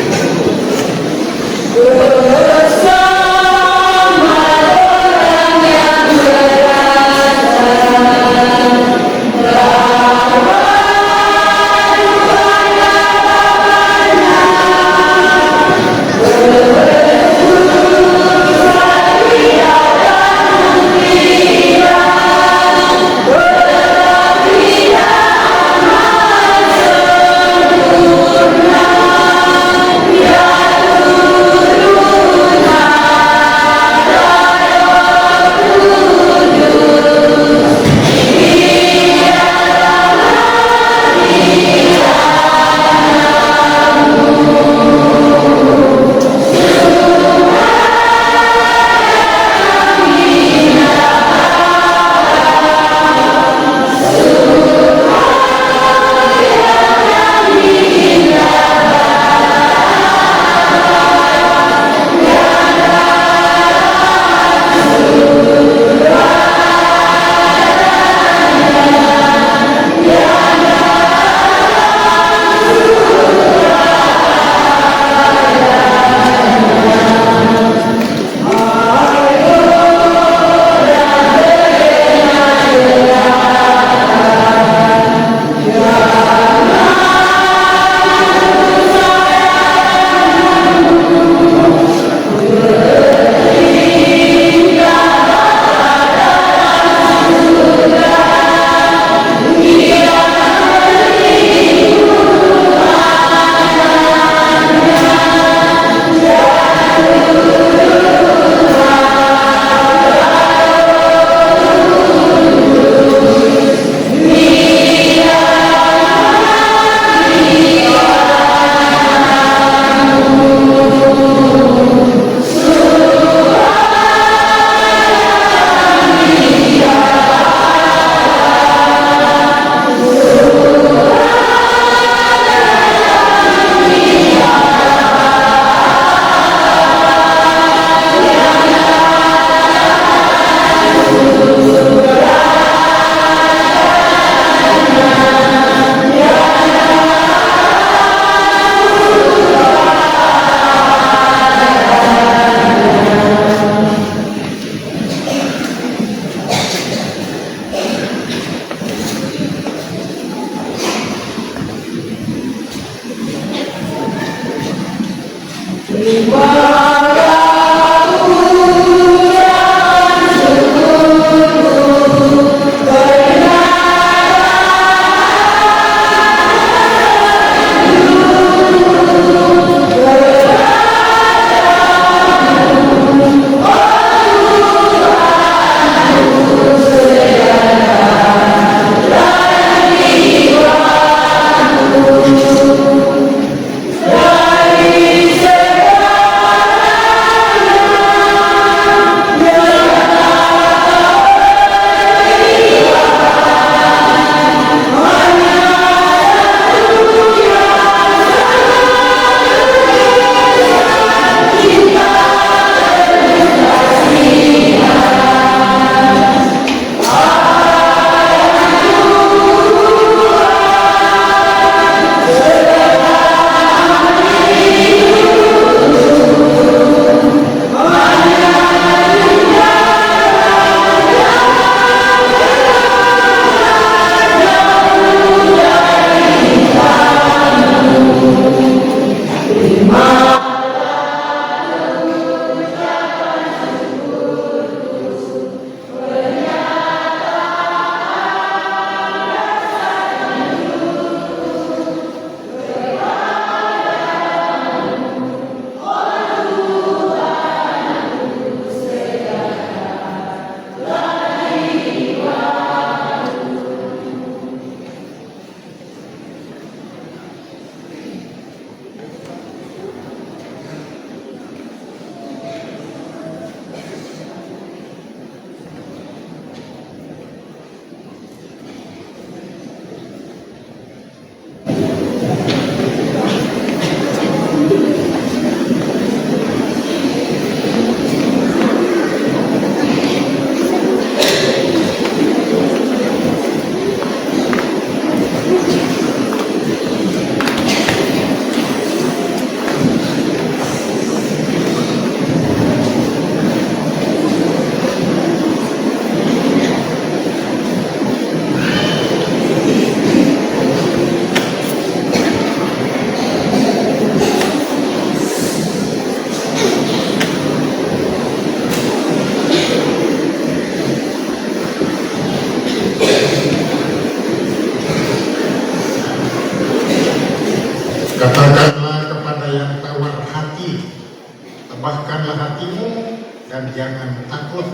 dan jangan takut.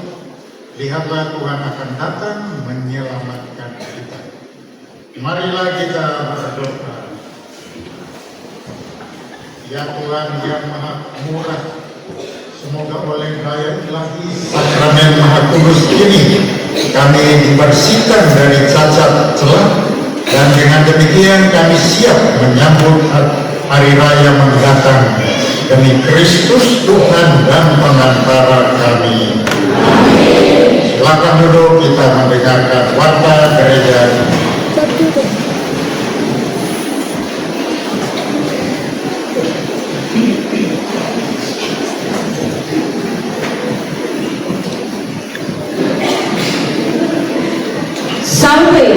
Lihatlah Tuhan akan datang menyelamatkan kita. Marilah kita berdoa. Ya Tuhan yang Maha Murah, semoga oleh daya ilahi sakramen Maha Kudus ini kami dibersihkan dari cacat celah, dan dengan demikian kami siap menyambut hari raya mendatang demi Kristus Tuhan dan pengantara kami. Silakan duduk, kita mendengarkan warta gereja. Sampai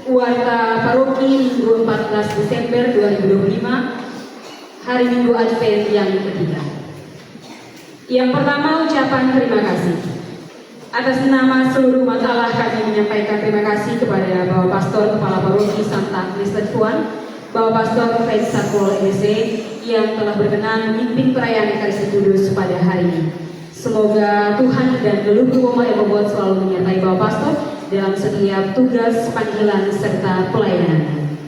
Warta Paroki Minggu 14 Desember 2025, hari Minggu Advent yang ketiga. Yang pertama, ucapan terima kasih. Atas nama seluruh umat Allah, kami menyampaikan terima kasih kepada Bapak Pastor Kepala Paroki Santa Kristen Tuhan, Bapak Pastor Fred Satwol MSc, yang telah berkenan memimpin perayaan Ekaristi Kudus pada hari ini. Semoga Tuhan dan leluhur umat yang membuat selalu menyertai Bapak Pastor dalam setiap tugas, panggilan, serta pelayanannya.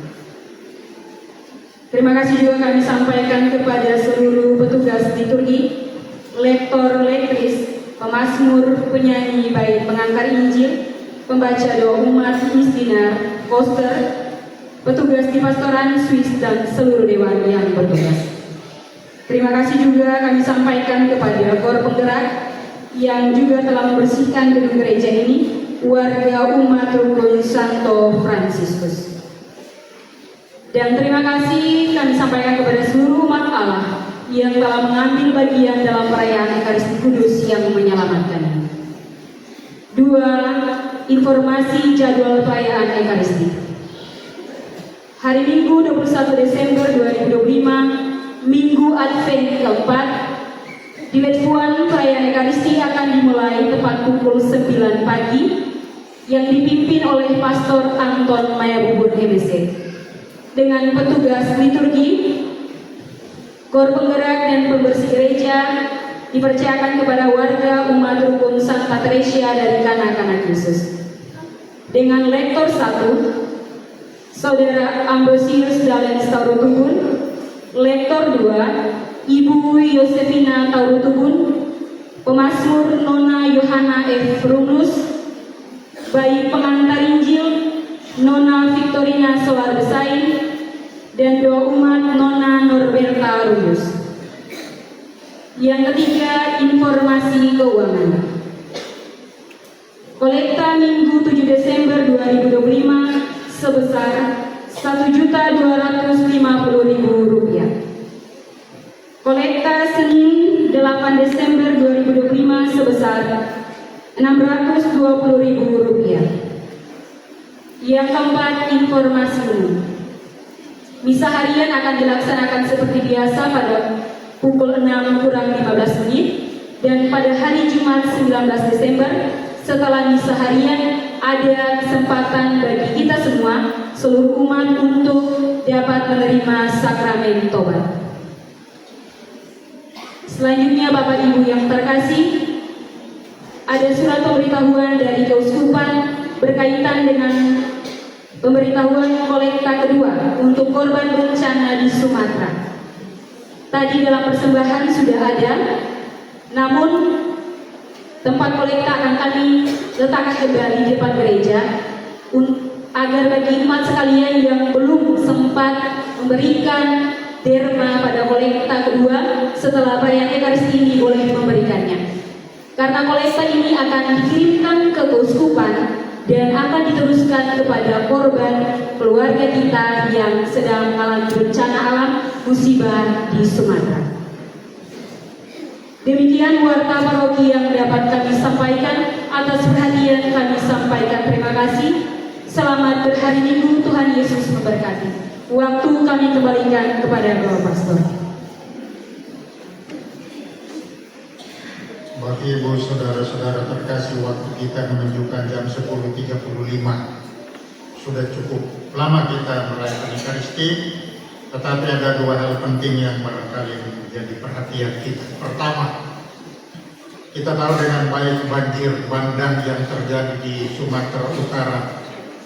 Terima kasih juga kami sampaikan kepada seluruh petugas liturgi, lektor, lektris, pemazmur, penyanyi, baik pengantar Injil, pembaca doa umat, misdinar, poster, petugas di pastoran, Swiss, dan seluruh dewan yang bertugas. Terima kasih juga kami sampaikan kepada KOR Penggerak yang juga telah membersihkan gedung gereja ini, warga umat rukun Santo Fransiskus. Dan terima kasih kami sampaikan kepada seluruh umat Allah yang telah mengambil bagian dalam perayaan Ekaristi Kudus yang menyelamatkan. 2. Informasi jadwal perayaan Ekaristi. Hari Minggu 21 Desember 2025, Minggu Advent keempat, di Letfuan perayaan Ekaristi akan dimulai tepat pukul 9 pagi yang dipimpin oleh Pastor Anton Mayabubun MSc dengan petugas liturgi, KOR Penggerak dan pembersih gereja dipercayakan kepada warga umat rukun Santa Teresia dari Kanak-Kanak Yesus. Dengan lektor 1, Saudara Ambrosius Dalens Taurutubun, lektor 2, Ibu Yosefina Taurutubun, pemazmur Nona Yohana F. Runus, baik pengantar Injil Nona Victorina Solar Besain, dan doa umat Nona Norberta Runus. Yang ketiga, informasi keuangan. Kolekta Minggu 7 Desember 2025 sebesar Rp1.250.000. Kolekta Senin 8 Desember 2025 sebesar Rp620.000. Yang keempat, informasi umum. Misa harian akan dilaksanakan seperti biasa pada pukul 6:15 menit, dan pada hari Jumat 19 Desember setelah misa harian ada kesempatan bagi kita semua, seluruh umat, untuk dapat menerima sakramen tobat. Selanjutnya, Bapak Ibu yang terkasih, ada surat pemberitahuan dari Keuskupan berkaitan dengan pemberitahuan kolekta kedua untuk korban bencana di Sumatera. Tadi dalam persembahan sudah ada, namun tempat kolekta akan kami letakkan kembali di depan gereja agar bagi umat sekalian yang belum sempat memberikan derma pada kolekta kedua setelah perayaan Ekaristi ini boleh memberikannya. Karena kolekta ini akan dikirimkan ke Keuskupan dan akan diteruskan kepada korban keluarga kita yang sedang mengalami bencana alam musibah di Sumatera. Demikian warta paroki yang dapat kami sampaikan. Atas perhatian kami sampaikan terima kasih. Selamat berhari Minggu, Tuhan Yesus memberkati. Waktu kami kembalikan kepada Bapak Pastor. Bapak Ibu saudara-saudara terkasih, waktu kita menunjukkan jam 10.35. Sudah cukup lama kita merayakan Ekaristi, Tetapi ada dua hal penting yang barangkali menjadi perhatian kita. Pertama, kita tahu dengan baik banjir bandang yang terjadi di Sumatera Utara,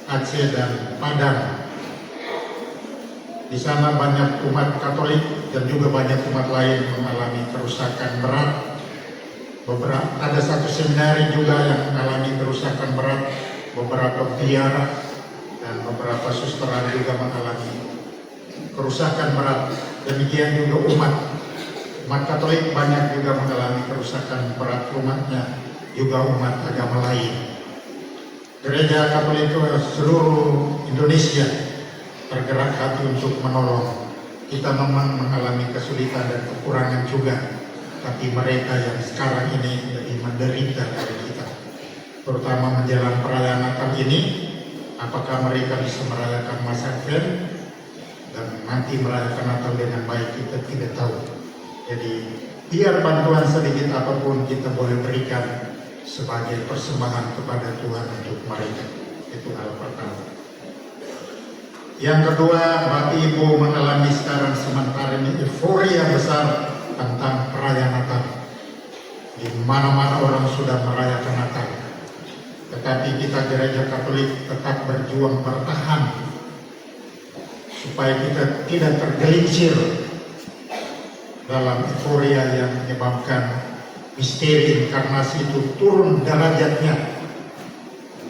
Aceh dan Padang. Di sana banyak umat Katolik dan juga banyak umat lain mengalami kerusakan berat. Ada satu seminari juga yang mengalami kerusakan berat, beberapa biara dan beberapa susteran juga mengalami kerusakan berat. Demikian juga umat Katolik banyak juga mengalami kerusakan berat umatnya, juga umat agama lain. Gereja Katolik seluruh Indonesia tergerak hati untuk menolong. Kita memang mengalami kesulitan dan kekurangan juga, tapi mereka yang sekarang ini lebih menderita dari kita, terutama menjelang perayaan Natal ini. Apakah mereka bisa merayakan masa Advent dan nanti merayakan Natal dengan baik, kita tidak tahu. Jadi biar bantuan sedikit apapun kita boleh berikan sebagai persembahan kepada Tuhan untuk mereka. Itu hal pertama. Yang kedua, Bapak Ibu mengalami sekarang sementara ini euforia besar tentang perayaan Natal. Di mana-mana orang sudah merayakan Natal. Tetapi kita gereja Katolik tetap berjuang bertahan supaya kita tidak tergelincir dalam euforia yang menyebabkan misteri inkarnasi itu turun derajatnya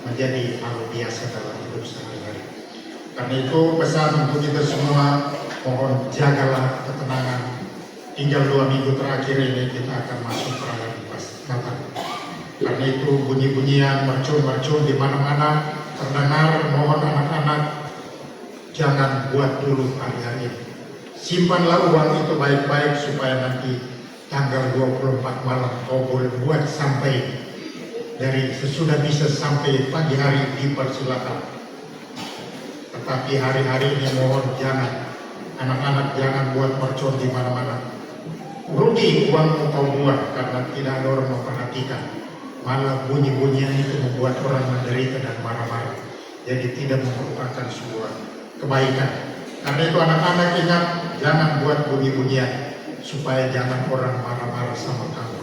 menjadi hal biasa dalam hidup sehari-hari. Karena itu pesan untuk kita semua, mohon jagalah ketenangan. Tinggal 2 minggu terakhir ini kita akan masuk perayaan Natal. Karena itu bunyi-bunyian mercun-mercun di mana-mana terdengar. Mohon anak-anak jangan buat dulu hari-hari ini. Simpanlah uang itu baik-baik supaya nanti tanggal 24 malam kau boleh buat sampai dari sesudah bisa sampai pagi hari dipersilakan. Tetapi hari-hari ini mohon jangan, anak-anak jangan buat mercon di mana-mana. Rugi uang kau buat karena tidak ada orang memperhatikan. Malah bunyi-bunyian itu membuat orang menderita dan marah-marah. Jadi tidak merupakan sebuah kebaikan. Karena itu anak-anak ingat, jangan buat bunyi-bunyian supaya jangan orang marah-marah sama kamu.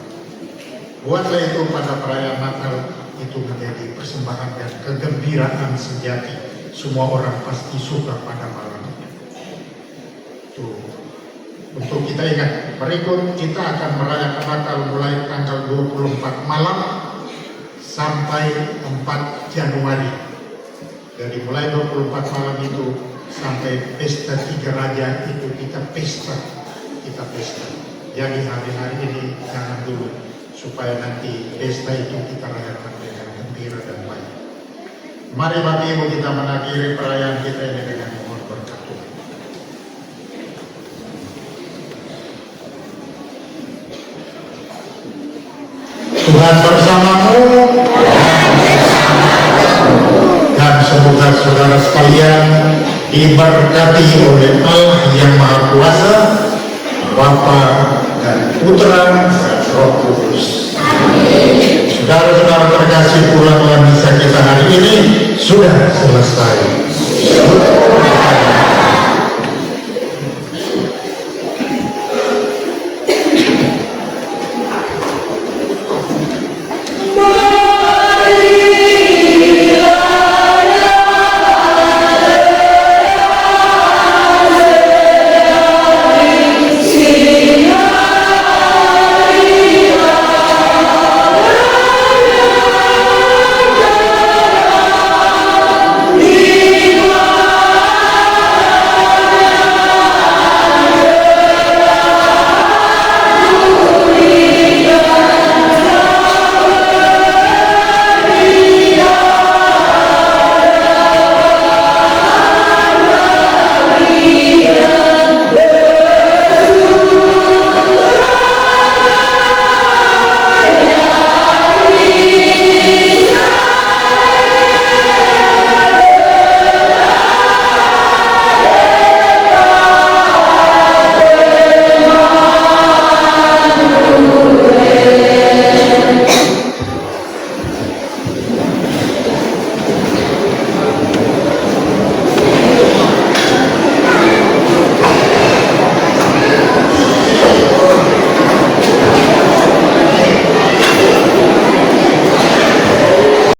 Buatlah itu pada perayaan Natal itu menjadi persembahan dan kegembiraan sejati. Semua orang pasti suka pada malam itu. Untuk kita ingat, berikut kita akan merayakan Natal mulai tanggal 24 malam sampai 4 Januari. Jadi mulai 24 malam itu sampai pesta 3 Raja itu kita pesta. Jadi hari-hari ini jangan dulu, supaya nanti pesta itu kita rayakan dengan gembira dan baik. Mari Bapak Ibu kita mengakhiri perayaan kita ini dengan mohon berkat Tuhan. Tuhan bersamamu dan semoga saudara sekalian diberkati oleh Allah yang Maha Kuasa, Bapa dan Putra dan Roh Kudus. Saudara-saudara terkasih, pulanglah misa kita hari ini sudah selesai.